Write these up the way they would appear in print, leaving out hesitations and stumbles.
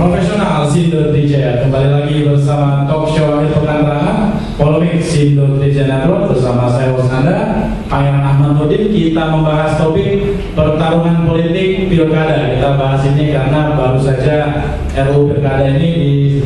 Profesional Sindo Trijaya kembali lagi bersama talk show akhir pekan terakhir Polemik Sindo Trijaya Network bersama saya Wasnanda, Pangeran Ahmad Nurdin. Kita membahas topik pertarungan politik pilkada. Kita bahas ini karena baru saja RUU pilkada ini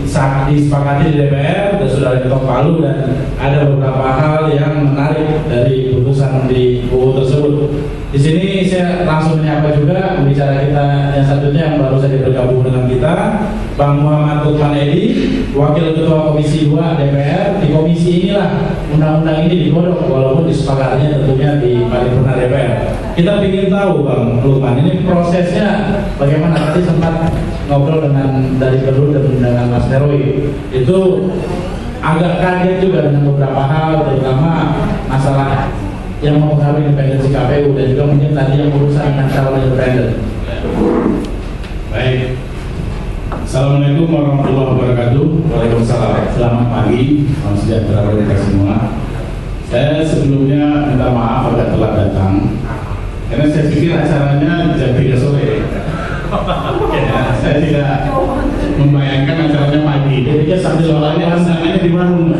disepakati di DPR dan sudah diketok palu, dan ada beberapa hal yang menarik dari putusan di UU tersebut. Di sini saya langsung menyapa juga pembicara kita yang satunya yang baru saja bergabung dengan kita, Bang Muhammad Lukman Edi, Wakil Ketua Komisi 2 DPR. Di komisi inilah undang-undang ini digodok, walaupun disepakatinya tentunya di paripurna DPR. Kita ingin tahu Bang Lukman, ini prosesnya bagaimana? Tadi sempat ngobrol dengan dari Gedung dan dengan Mas Nerwi, itu agak kaget juga dengan beberapa hal, terutama masalah yang mempengaruhi independensi KPU dan juga mungkin tadi yang urusan dengan calon independen. Baik. Assalamualaikum warahmatullahi wabarakatuh. Waalaikumsalam. Selamat pagi, salam sejahtera bagi kita semua. Saya sebelumnya minta maaf agak telat datang, karena saya pikir acaranya jam 3 sore. Ya, saya tidak membayangkan acaranya pagi. Jadi sambil soalnya undangannya di warung.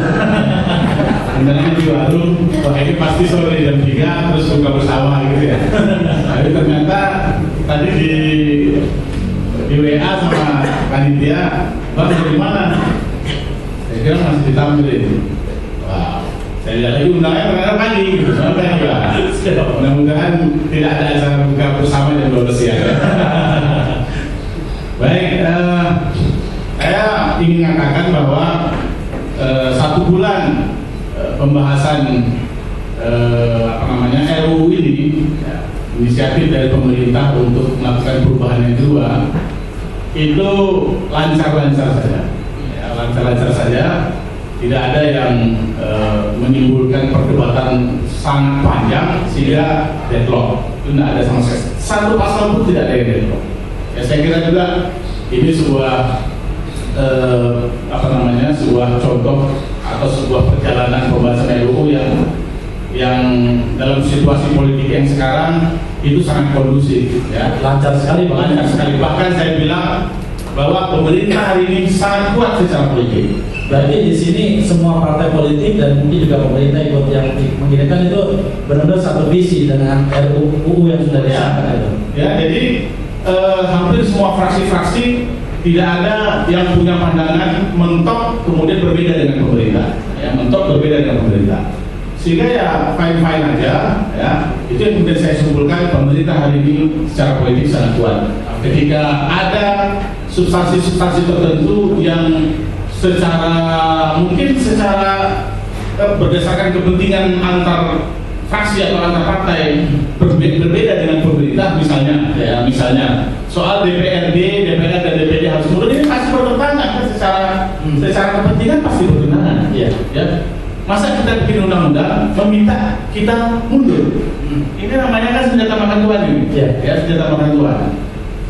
Undangannya di warung, wah ini pasti sore jam 3 terus buka bersama gitu ya. Tapi ternyata tadi di WA sama panitia, Bang dari mana? Saya kira masih di Tamrin. Wow, saya lihat lagi undangannya ternyata pagi gitu. Mudah-mudahan tidak ada acara buka bersama jam 12 siang. Baik, saya ingin mengatakan bahwa 1 bulan pembahasan RUU ini, inisiatif dari pemerintah untuk melakukan perubahan yang kedua, itu lancar-lancar saja, ya, lancar-lancar saja, tidak ada yang menimbulkan perdebatan sangat panjang sehingga deadlock. Itu tidak ada sama sekali. Satu pasal pun tidak ada yang deadlock. Ya, saya kira juga ini sebuah sebuah contoh atau sebuah perjalanan pembahasan RUU yang dalam situasi politik yang sekarang itu sangat kondusif, ya. lancar sekali, Lancar sekali. Bahkan saya bilang bahwa pemerintah hari ini sangat kuat secara politik. Berarti di sini semua partai politik dan mungkin juga pemerintah ikut yang mengirimkan itu benar-benar satu visi dengan RUU yang sudah disahkan itu. Ya, jadi hampir semua fraksi-fraksi tidak ada yang punya pandangan mentok kemudian berbeda dengan pemerintah, ya, mentok berbeda dengan pemerintah, sehingga ya fine-fine aja, ya. Itu yang kemudian saya simpulkan, pemerintah hari ini secara politik sangat kuat. Ketika ada substansi-substansi tertentu yang mungkin secara berdasarkan kepentingan antar fraksi atau antar partai berbeda dengan pemerintah, misalnya soal DPR dan DPD harus mundur, ini pasti bertentangan kan, secara kepentingan pasti bertentangan, ya. Masa kita bikin undang-undang meminta kita mundur? Ini namanya kan senjata makan tuan ini, ya, senjata makan tuan.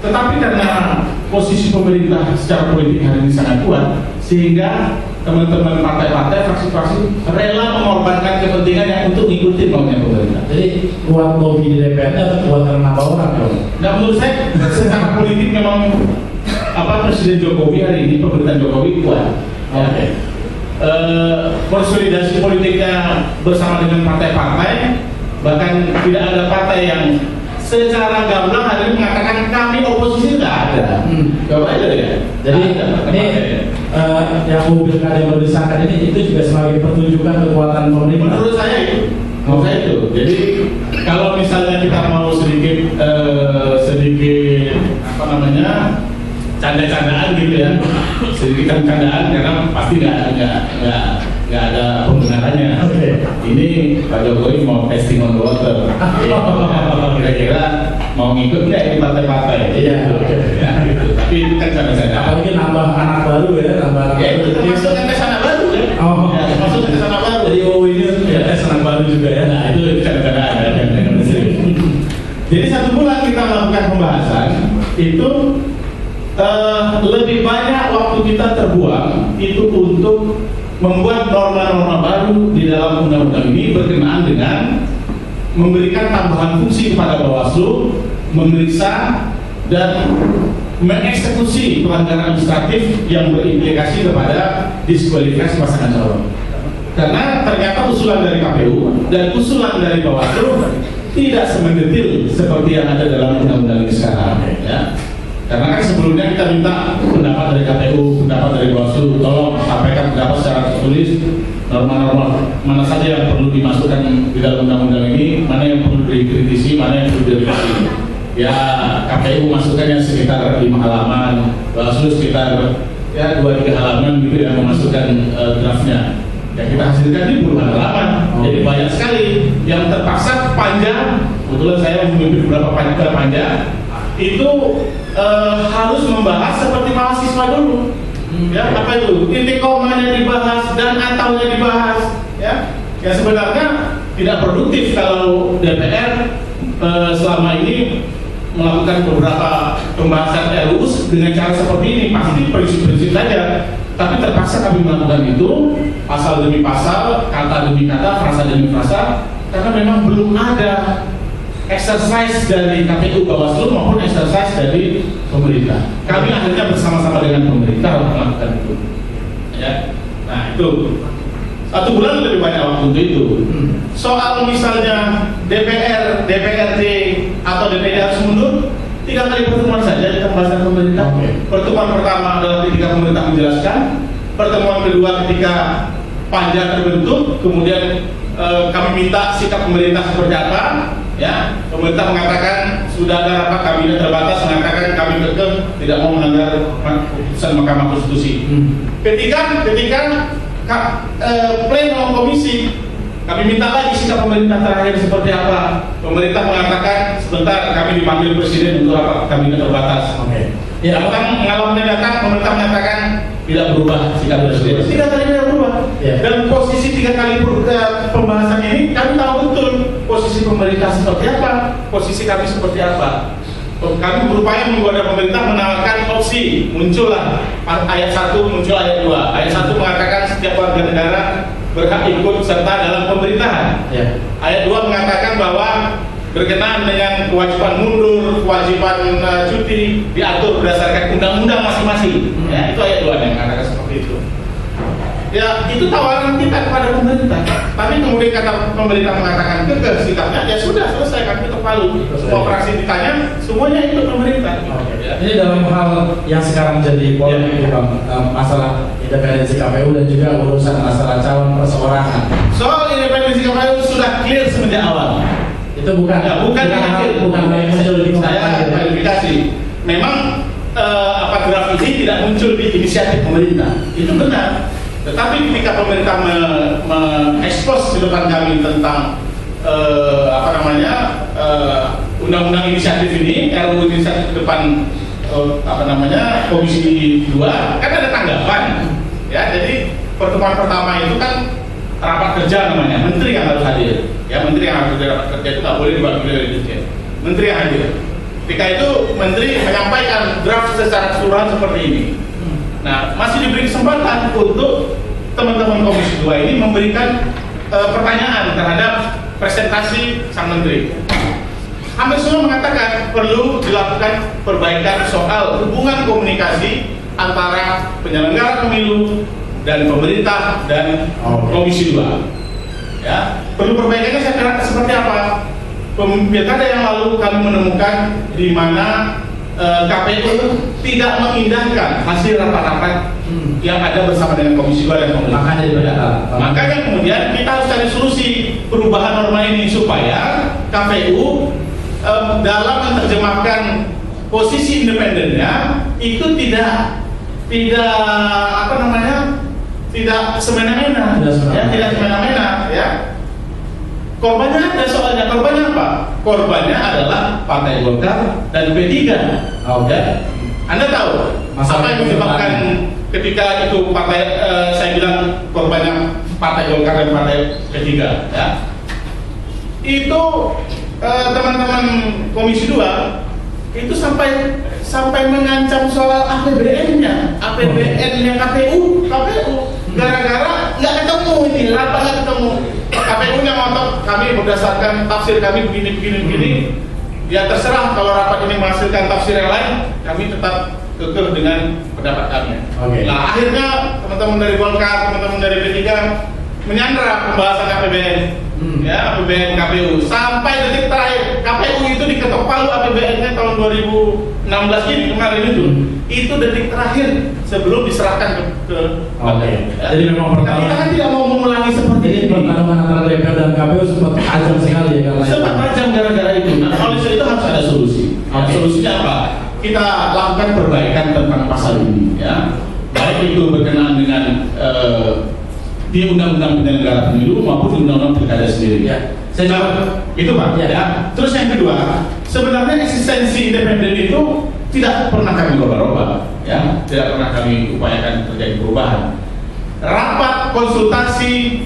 Tetapi karena posisi pemerintah secara politik hari ini sangat kuat, sehingga teman-teman partai-partai, fraksi-fraksi rela mengorbankan kepentingan yang untuk ngikutin maunya pemerintah. Jadi kuat lobby di DPR-nya atau kuat karena orang dong? Nah, menurut saya secara politik memang Presiden Jokowi hari ini, pemerintahan Jokowi kuat. Oke. Konsolidasi politiknya bersama dengan partai-partai, bahkan tidak ada partai yang secara gamblang hari ini mengatakan kami oposisi, tidak ada. Coba aja ya. Jadi ini yang UU pilkada yang baru disahkan ini itu juga sebagai pertunjukan kekuatan pemerintah. Menurut saya itu. Jadi kalau misalnya kita mau sedikit canda-candaan gitu ya, sedikit candaan karena pasti nggak ada pembenarannya. Ini Pak Jokowi mau testing on the water. Kira-kira mau ngikut nggak ini partai-partai? Iya. Ya, gitu. Tapi itu kan canda-canda. Apalagi nambah anak baru ya, Itu termasuk tes anak baru ya. Oh, ya, termasuk tes anak baru. Jadi ini ya tes anak baru juga ya. Nah, itu canda-candaan ya. Jadi 1 bulan kita melakukan pembahasan itu lebih banyak waktu kita terbuang itu untuk membuat norma-norma baru di dalam undang-undang ini berkenaan dengan memberikan tambahan fungsi kepada Bawaslu, memeriksa dan mengeksekusi pelanggaran administratif yang berimplikasi kepada diskualifikasi pasangan calon. Karena ternyata usulan dari KPU dan usulan dari Bawaslu tidak semendetil seperti yang ada dalam undang-undang ini sekarang. Ya. Karena kan sebelumnya kita minta pendapat dari KPU, pendapat dari Bawaslu, tolong sampaikan pendapat secara tertulis norma-norma mana saja yang perlu dimasukkan di dalam undang-undang ini, mana yang perlu dikritisi, mana yang perlu direvisi. Ya, KPU masukkannya sekitar 5 halaman, Bawaslu sekitar 2-3 halaman gitu yang memasukkan draftnya. Yang kita hasilkan ini puluhan halaman, jadi banyak sekali. Yang terpaksa panjang, kebetulan saya memimpin beberapa panja, itu harus membahas seperti mahasiswa dulu. Ya, apa itu? Titik komanya dibahas dan ataunya dibahas. Ya, yang sebenarnya tidak produktif kalau DPR selama ini melakukan beberapa pembahasan RUU dengan cara seperti ini. Pasti prinsip-prinsip saja. Tapi terpaksa kami melakukan itu pasal demi pasal, kata demi kata, frasa demi frasa, karena memang belum ada exercise dari KPU, Bawaslu maupun exercise dari pemerintah. Kami akhirnya bersama-sama dengan pemerintah melakukan itu. Ya. Nah itu 1 bulan lebih banyak waktu untuk itu. Soal misalnya DPR, DPRD atau DPD harus mundur, 3 kali pertemuan saja di pembahasan pemerintah. Pertemuan pertama adalah ketika pemerintah menjelaskan, pertemuan kedua ketika panja terbentuk, kemudian kami minta sikap pemerintah seperti apa. Ya, pemerintah mengatakan sudah ada rapat kabinet terbatas, mengatakan kami kekeh tidak mau melanggar putusan Mahkamah Konstitusi. Ketika pleno komisi, kami minta lagi sikap pemerintah terakhir seperti apa. Pemerintah mengatakan sebentar kami dipanggil presiden untuk rapat kabinet terbatas. Ya, mengalami datang, pemerintah mengatakan tidak berubah sikap presiden. 3 kali tidak berubah. Dan posisi 3 kali pembahasan ini kami tahu betul posisi pemerintah seperti apa, posisi kami seperti apa. Kami berupaya menggoda pemerintah menawarkan opsi, muncullah ayat 1, muncul ayat 2. Ayat 1 mengatakan setiap warga negara berhak ikut serta dalam pemerintahan. Ayat 2 mengatakan bahwa berkenaan dengan kewajiban mundur, kewajiban cuti diatur berdasarkan undang-undang masing-masing. Ya, itu ayat 2 yang mengatakan seperti itu. Ya, itu tawaran kita kepada pemerintah. Tapi kemudian kata pemerintah mengatakan kekeh sikapnya, ya sudah selesai, kami ketok palu. Semua fraksi ditanya, semuanya ikut pemerintah. Ini dalam hal yang sekarang jadi polemik, masalah independensi KPU dan juga urusan masalah calon perseorangan. Soal independensi KPU sudah clear semenjak awal. Itu bukan yang muncul di saya klarifikasi. Memang draft ini tidak muncul di inisiatif pemerintah. Itu benar. Tetapi ketika pemerintah mengekspos di depan kami tentang undang-undang inisiatif ini, RUU inisiatif di depan Komisi 2, kan ada tanggapan. Ya, jadi pertemuan pertama itu kan rapat kerja namanya, menteri yang harus hadir. Ya, menteri yang harus hadir rapat kerja itu tak boleh diwakili oleh dirjen. Menteri yang hadir. Ketika itu menteri menyampaikan draft secara keseluruhan seperti ini. Nah, masih diberi kesempatan untuk teman-teman Komisi 2 ini memberikan pertanyaan terhadap presentasi sang menteri. Hampir semua mengatakan perlu dilakukan perbaikan soal hubungan komunikasi antara penyelenggara pemilu dan pemerintah dan Komisi 2. Ya, perlu perbaikannya saya kira seperti apa? Pilkada yang lalu kami menemukan di mana KPU tidak mengindahkan hasil rapat-rapat yang ada bersama dengan Komisi 2 dan pemerintah. Makanya kemudian kita harus cari solusi perubahan norma ini supaya KPU dalam menerjemahkan posisi independennya itu tidak semena-mena, tidak semena-mena, ya. Korbannya ada soalnya. Korbannya apa? Korbannya adalah Partai Golkar dan P3. Ya. Anda tahu apa yang menyebabkan ketika itu saya bilang korbannya Partai Golkar dan Partai P3, ya. Itu teman-teman Komisi 2 itu sampai mengancam soal APBN-nya KPU gara-gara nggak ketemu ini, rapat nggak ketemu. KPU-nya ngotot, kami berdasarkan tafsir kami begini. Ya terserah, kalau rapat ini menghasilkan tafsir yang lain, kami tetap kekeh dengan pendapat kami. Nah akhirnya teman-teman dari Golkar, teman-teman dari P3 menyandra pembahasan APBN, ya APBN KPU sampai detik terakhir. KPU itu diketok palu APBN-nya tahun 2016 ini kemarin itu detik terakhir sebelum diserahkan ke Ya. Jadi memang kita kan tidak mau mengulangi seperti ini. Pertarungan antara DPR dan KPU sempat tajam sekali ya karena sempat tajam gara-gara itu. Nah, oleh sebab itu harus ada solusi. Solusinya apa? Kita lakukan perbaikan tentang pasal ini, ya. Baik itu berkenaan dengan di undang-undang penyelenggara pemilu maupun di undang-undang pilkada sendiri. Ya. Saya coba itu Pak. Ya. Terus yang kedua, sebenarnya eksistensi independen itu tidak pernah kami roba-roba, ya. Tidak pernah kami upayakan terjadi perubahan. Rapat konsultasi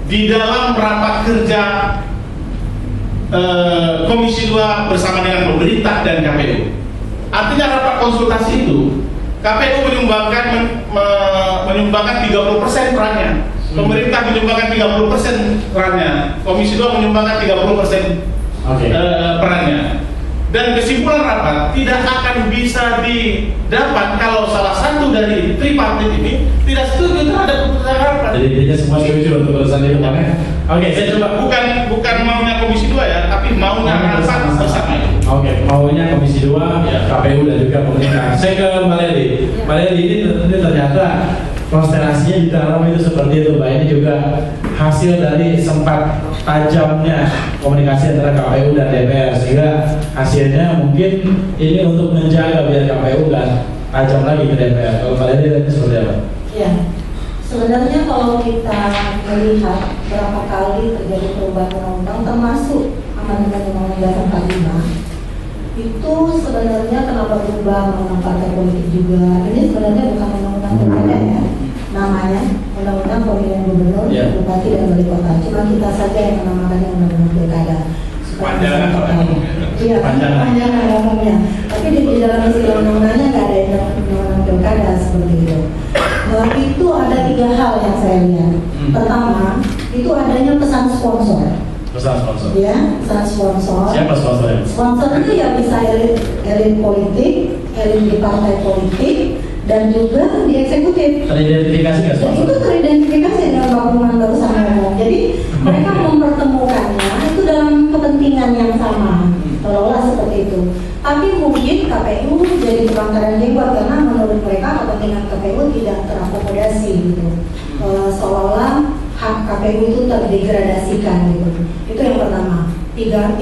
di dalam rapat kerja Komisi 2 bersama dengan pemerintah dan KPU. Artinya rapat konsultasi itu KPU menyumbangkan 30% perannya, pemerintah menyumbangkan 30% perannya, Komisi 2 menyumbangkan 30% perannya. Dan kesimpulan rapat tidak akan bisa didapat kalau salah satu dari tripartit ini tidak setuju terhadap keputusan rapat. Jadi dia semua setuju untuk urusan itu Pak. Saya coba bukan maunya Komisi 2 ya, tapi maunya rapat bersama itu. Maunya Komisi 2, KPU dan juga pemerintah. Saya ke Mbak Leli. Mbak Leli ini ternyata konstelasinya di dalam itu seperti itu Mbak. Ini juga hasil dari sempat tajamnya komunikasi antara KPU dan DPR, sehingga hasilnya mungkin ini untuk menjaga biar KPU dan tajam lagi ke DPR. Kalau Mbak Leli itu seperti apa? Ya, sebenarnya kalau kita melihat berapa kali terjadi perubahan undang-undang termasuk amandemen Undang-Undang Dasar 45, itu sebenarnya kenapa berubah undang partai politik juga. Ini sebenarnya bukan undang-undang pilkada ya, namanya undang-undang pemilihan gubernur, bupati dan wali kota. Cuma kita saja yang menamakannya undang-undang pilkada. Iya, panjangan ngomongnya. Tapi di dalam istilah undang-undangnya nggak ada undang-undang pilkada seperti itu. Itu ada 3 hal yang saya lihat. Pertama, itu adanya pesan sponsor. Pesan sponsor. Ya, pesan sponsor. Siapa sponsornya? Sponsor itu ya bisa elit politik, elit di partai politik, dan juga di eksekutif. Teridentifikasi nggak sponsor? Itu teridentifikasi dengan Pak Buman barusan ngomong. Jadi mereka mempertemukannya itu dalam kepentingan yang sama, seolah seperti itu. Tapi mungkin KPU jadi kebanggaan jenggot karena menurut mereka kepentingan KPU tidak terakomodasi gitu. Seolah-olah hak KPU itu terdegradasikan gitu. Itu yang pertama. Tiga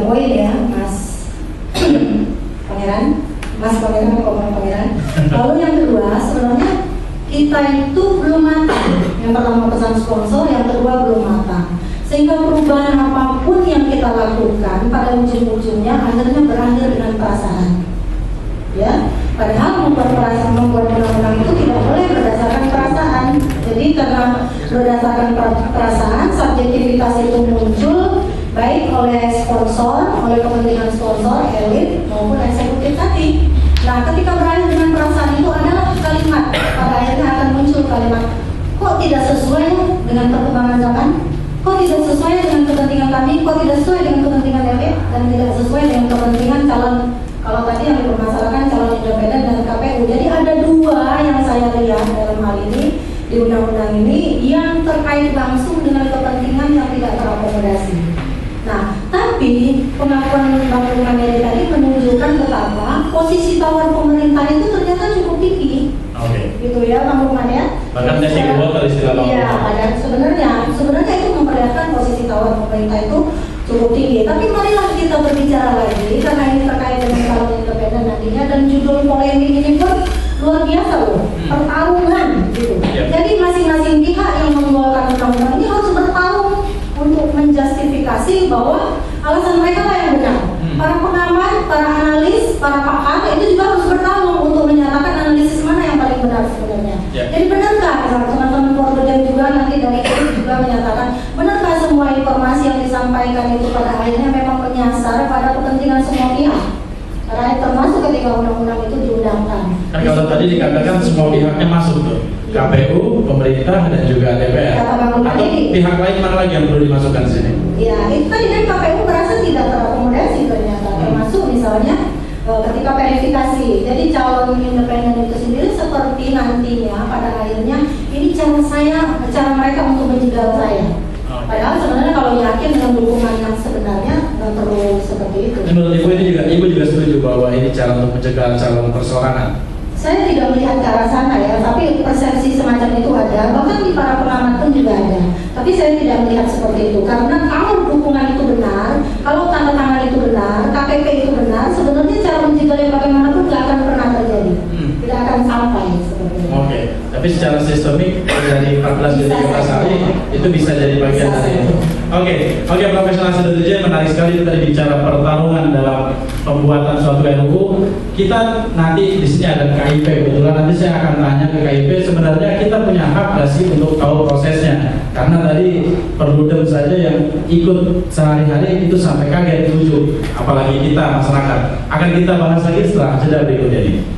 poin ya, Mas Pangeran. Lalu yang kedua, sebenarnya kita itu belum matang. Yang pertama pesan sponsor, yang kedua belum matang. Sehingga perubahan apapun yang kita lakukan pada ujung-ujungnya akhirnya berakhir dengan perasaan. Ya, padahal membuat undang-undang itu tidak boleh berdasarkan perasaan. Jadi karena berdasarkan perasaan, subjektivitas itu muncul baik oleh sponsor, oleh kepentingan sponsor, elit maupun eksekutif tadi. Nah, ketika berakhir dengan perasaan itu adalah kalimat, pada akhirnya akan muncul kalimat, kok tidak sesuai dengan perkembangan zaman, kok tidak sesuai dengan kepentingan kami, kok tidak sesuai dengan kepentingan elit, dan tidak sesuai dengan kepentingan calon. Kalau tadi yang dipermasalahkan calon independen dan KPU. Jadi ada 2 yang saya lihat dalam hal ini di undang-undang ini yang terkait langsung dengan kepentingan yang tidak terakomodasi. Nah, tapi pengakuan Bang Lukman tadi menunjukkan betapa posisi tawar pemerintah itu ternyata cukup tinggi. Gitu ya, Bang Lukman ya. Bahkan jadi dari istilah Bang. Iya, dan sebenarnya itu memperlihatkan posisi tawar pemerintah itu cukup tinggi. Tapi marilah kita berbicara lagi karena ini terkait dengan calon independen nantinya, dan judul polemik ini pun luar biasa loh, pertarungan gitu. Jadi masing-masing pihak yang mengeluarkan undang-undang ini harus bertarung untuk menjustifikasi bahwa alasan mereka lah yang benar. Para pengamat, para analis, para pakar itu juga harus bertarung untuk menyatakan analisis mana yang paling benar sebenarnya. Jadi benarkah teman-teman Korporat juga nanti dari itu juga menyatakan benarkah semua informasi yang disampaikan itu pada akhirnya memang menyasar pada kepentingan semua pihak? Karena termasuk ketika undang-undang itu diundangkan. Kan kalau tadi dikatakan semua pihaknya masuk tuh, KPU, pemerintah dan juga DPR. Atau pihak lain mana lagi yang perlu dimasukkan sini? Ya, itu tadi kan KPU merasa tidak terakomodasi misalnya ketika verifikasi, jadi calon independen itu sendiri seperti nantinya pada akhirnya ini cara mereka untuk menjegal saya. Padahal sebenarnya kalau yakin dengan dukungan yang sebenarnya nggak perlu seperti itu. Menurut Ibu juga setuju bahwa ini cara untuk mencegah calon perseorangan? Saya tidak melihat ke arah sana ya, tapi persepsi semacam itu ada, bahkan di para pengamat pun juga ada. Tapi saya tidak melihat seperti itu, karena kalau dukungan itu benar, kalau tanda tangan itu benar, KPP itu benar, sebenarnya cara mencegah yang bagaimanapun nggak akan pernah terjadi, tidak akan sampai seperti itu. Oke, tapi secara sistemik dari 14 jadi 15 hari itu bisa jadi bagian dari itu. Oke, profesional strategi menarik sekali itu tadi bicara pertarungan dalam pembuatan suatu RUU. Kita nanti di sini ada KIP, kebetulan nanti saya akan tanya ke KIP sebenarnya kita punya hak nggak sih untuk tahu prosesnya? Karena tadi Perludem saja yang ikut sehari-hari itu sampai kaget lucu, apalagi kita masyarakat. Akan kita bahas lagi setelah jeda berikut ini.